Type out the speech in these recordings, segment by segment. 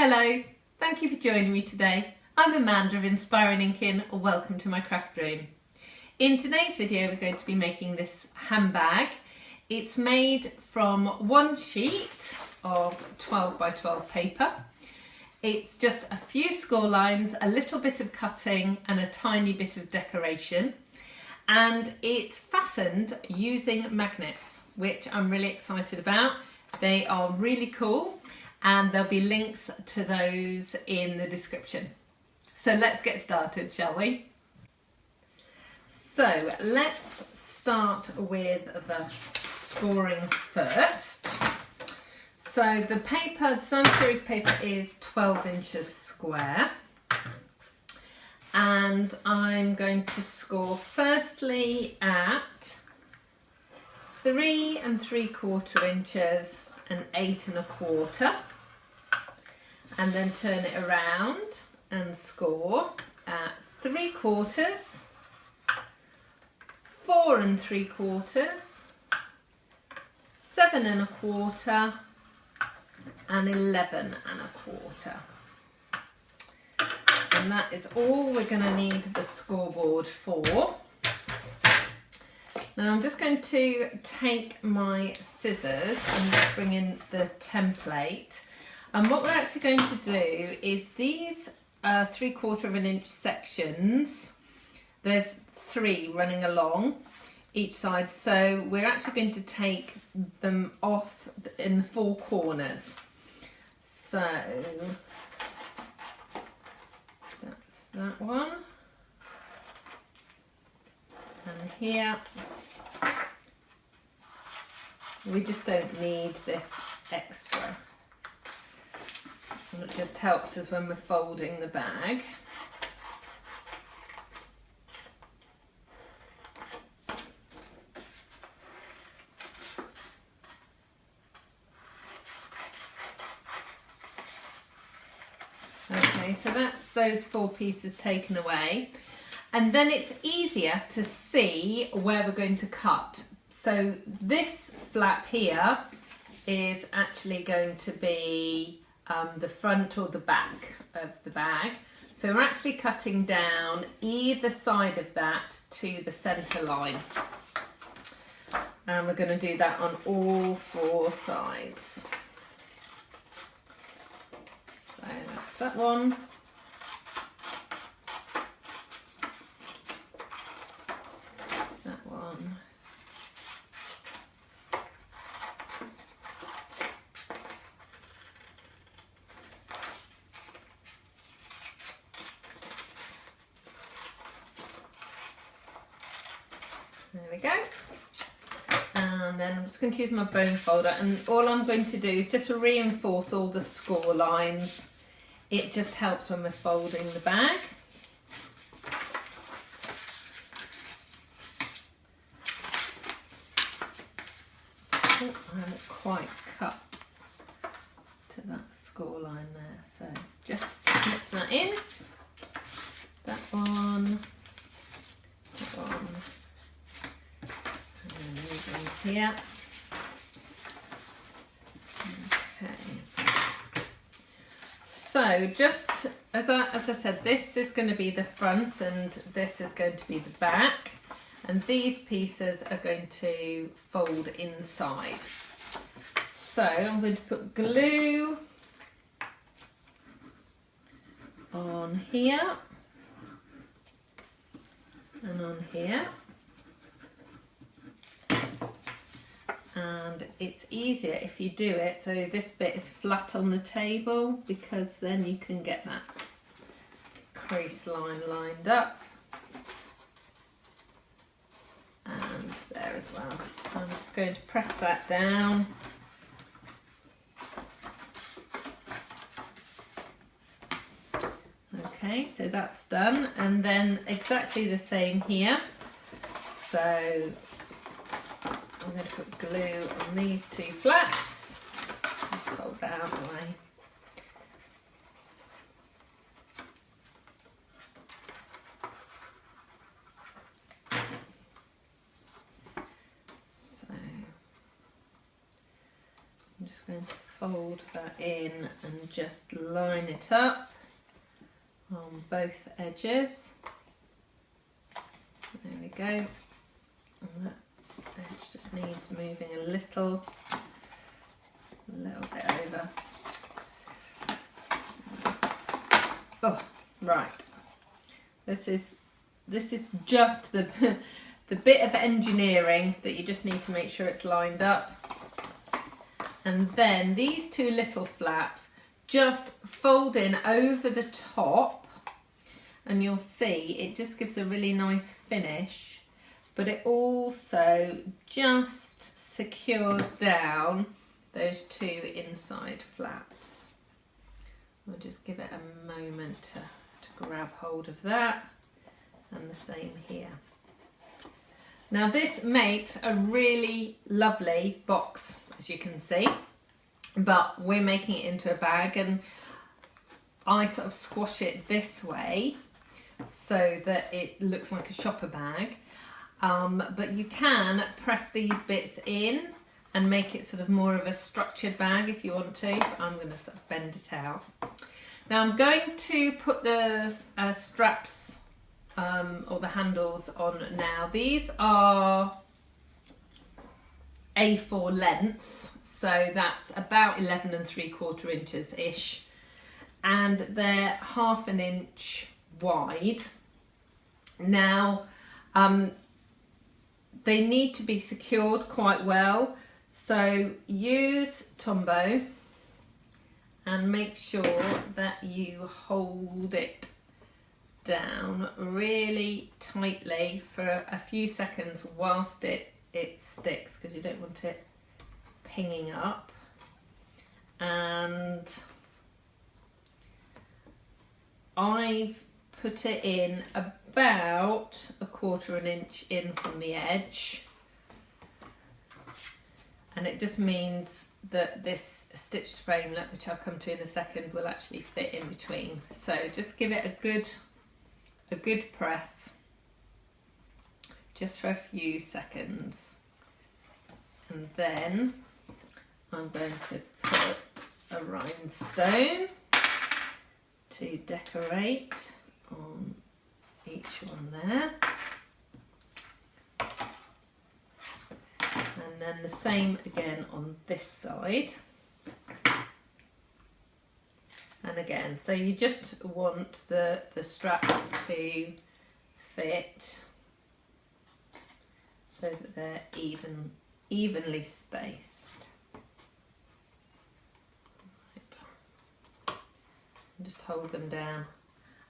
Hello, thank you for joining me today. I'm Amanda of Inspiring Inkin. Welcome to my craft room. In today's video we're going to be making this handbag. It's made from one sheet of 12 by 12 paper. It's just a few score lines, a little bit of cutting and a tiny bit of decoration. And it's fastened using magnets, which I'm really excited about. They are really cool. And there'll be links to those in the description. So let's get started, shall we? So let's start with the scoring first. So the paper, Design Series paper is 12 inches square. And I'm going to score firstly at 3 3/4 inches and 8 1/4, and then turn it around and score at 3/4, 4 3/4, 7 1/4, and 11 1/4. And that is all we're going to need the scoreboard for. Now I'm just going to take my scissors and bring in the template. And what we're actually going to do is these 3/4 inch sections, there's 3 running along each side, so we're actually going to take them off in the 4 corners. So that's that one. And here we just don't need this extra, and it just helps us when we're folding the bag. Okay, so that's those 4 pieces taken away. And then it's easier to see where we're going to cut. So this flap here is actually going to be the front or the back of the bag. So we're actually cutting down either side of that to the centre line. And we're going to do that on all 4 sides. So that's that one. There we go. And then I'm just going to use my bone folder, and all I'm going to do is just reinforce all the score lines. It just helps when we're folding the bag. Oh, I haven't quite cut to that score line there, so just snip that in. That one. That one. And these ones here. Okay. So just as I said, this is going to be the front and this is going to be the back, and these pieces are going to fold inside. So I'm going to put glue on here and on here. And it's easier if you do it so this bit is flat on the table, because then you can get that crease line lined up. And there as well. I'm just going to press that down. Okay, so that's done. And then exactly the same here. So I'm going to put glue on these 2 flaps. Just fold that out of the way. So I'm just going to fold that in and just line it up on both edges. There we go. And that edge just needs moving a little bit over. Oh, right. This is just the bit of engineering that you just need to make sure it's lined up. And then these two little flaps just fold in over the top, and you'll see it just gives a really nice finish, but it also just secures down those two inside flaps. We'll just give it a moment to grab hold of that, and the same here. Now this makes a really lovely box, as you can see, but we're making it into a bag, and I sort of squash it this way so that it looks like a shopper bag, but you can press these bits in and make it sort of more of a structured bag if you want to. But I'm going to sort of bend it out. Now I'm going to put the straps or the handles on now. These are A4 lengths, so that's about 11 3/4 inches ish, and they're 1/2 inch wide. Now they need to be secured quite well, so use Tombow and make sure that you hold it down really tightly for a few seconds whilst it sticks, because you don't want it pinging up. And I've put it in about 1/4 inch in from the edge, and it just means that this stitched framelit, which I'll come to in a second, will actually fit in between. So just give it a good press just for a few seconds, and then I'm going to put a rhinestone to decorate on each one there, and then the same again on this side. And again, so you just want the straps to fit so that they're evenly spaced. Right. And just hold them down.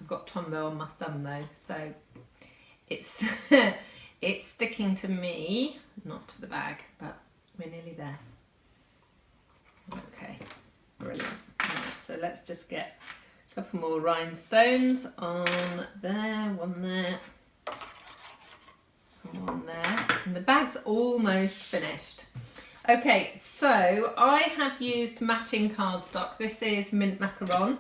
I've got Tombow on my thumb though, so it's it's sticking to me, not to the bag, but we're nearly there. Okay, brilliant. Right, so let's just get a couple more rhinestones on there, one there, and one there. And the bag's almost finished. Okay, so I have used matching cardstock. This is mint macaron.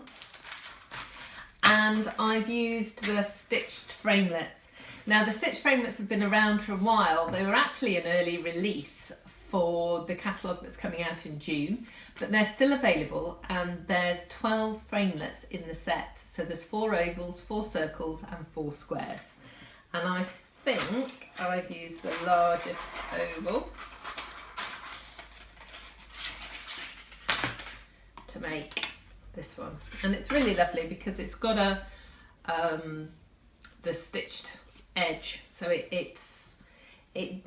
And I've used the stitched framelits. Now the stitched framelits have been around for a while. They were actually an early release for the catalogue that's coming out in June, but they're still available, and there's 12 framelits in the set. So there's 4 ovals, 4 circles and 4 squares. And I think I've used the largest oval to make this one, and it's really lovely because it's got the stitched edge, so it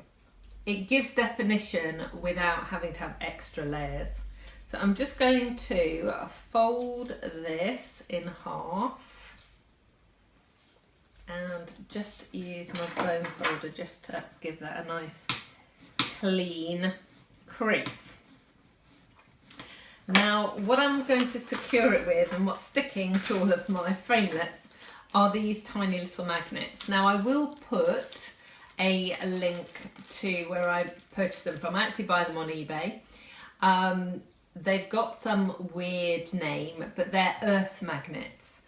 gives definition without having to have extra layers. So I'm just going to fold this in half and just use my bone folder just to give that a nice clean crease. Now what I'm going to secure it with, and what's sticking to all of my framelits, are these tiny little magnets. Now I will put a link to where I purchased them from. I actually buy them on eBay. They've got some weird name, but they're earth magnets.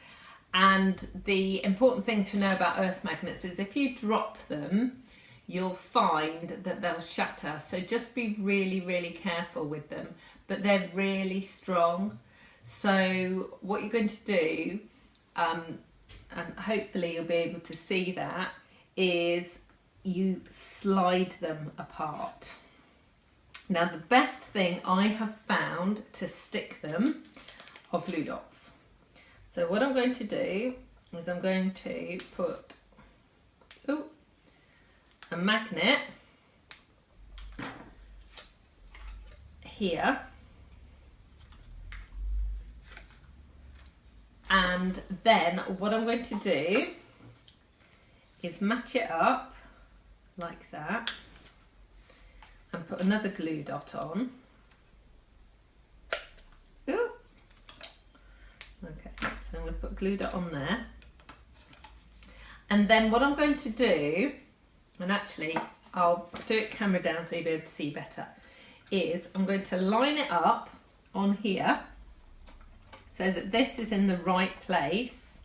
And the important thing to know about earth magnets is if you drop them, you'll find that they'll shatter. So just be really, really careful with them. but they're really strong. So what you're going to do, and hopefully you'll be able to see that, is you slide them apart. Now the best thing I have found to stick them are glue dots. So what I'm going to do is I'm going to put a magnet here, and then what I'm going to do is match it up like that and put another glue dot on. Ooh. Okay, so I'm going to put a glue dot on there, and then what I'm going to do, and actually I'll do it camera down so you'll be able to see better, is I'm going to line it up on here so that this is in the right place,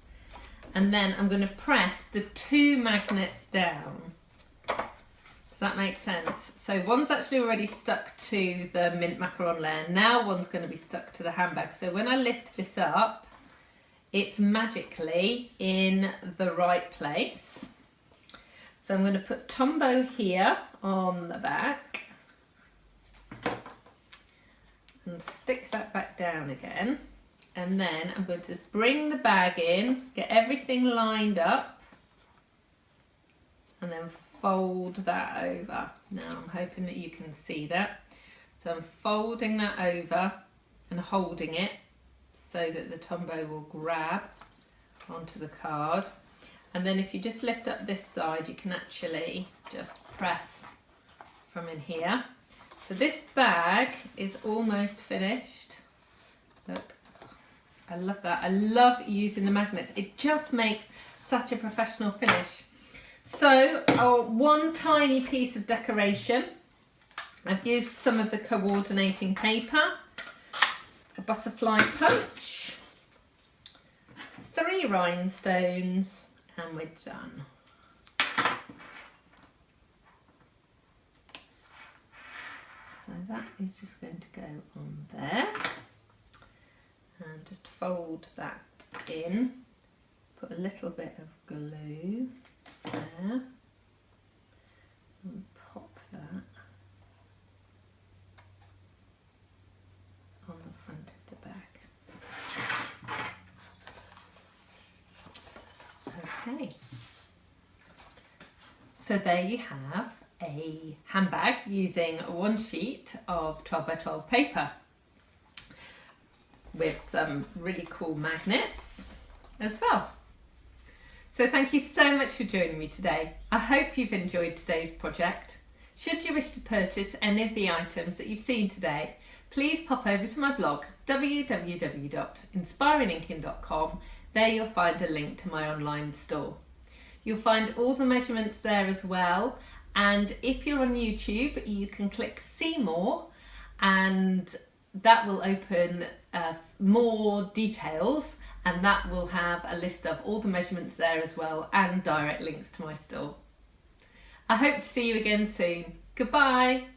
and then I'm going to press the two magnets down. Does that make sense? So one's actually already stuck to the mint macaron layer, now one's going to be stuck to the handbag. So when I lift this up, it's magically in the right place. So I'm going to put Tombow here on the back and stick that back down again, and then I'm going to bring the bag in, get everything lined up, and then fold that over. Now I'm hoping that you can see that. So I'm folding that over and holding it so that the Tombow will grab onto the card, and then if you just lift up this side you can actually just press from in here. So this bag is almost finished. Look, I love that. I love using the magnets. It just makes such a professional finish. So one tiny piece of decoration. I've used some of the coordinating paper, a butterfly punch, 3 rhinestones, and we're done. So that is just going to go on there, and just fold that in, put a little bit of glue there, and pop that on the front of the bag. Okay, so there you have a handbag using one sheet of 12 by 12 paper with some really cool magnets as well. So thank you so much for joining me today. I hope you've enjoyed today's project. Should you wish to purchase any of the items that you've seen today, please pop over to my blog www.inspiringinkin.com. There you'll find a link to my online store. You'll find all the measurements there as well, and if you're on YouTube you can click see more, and that will open more details, and that will have a list of all the measurements there as well, and direct links to my store. I hope to see you again soon. Goodbye.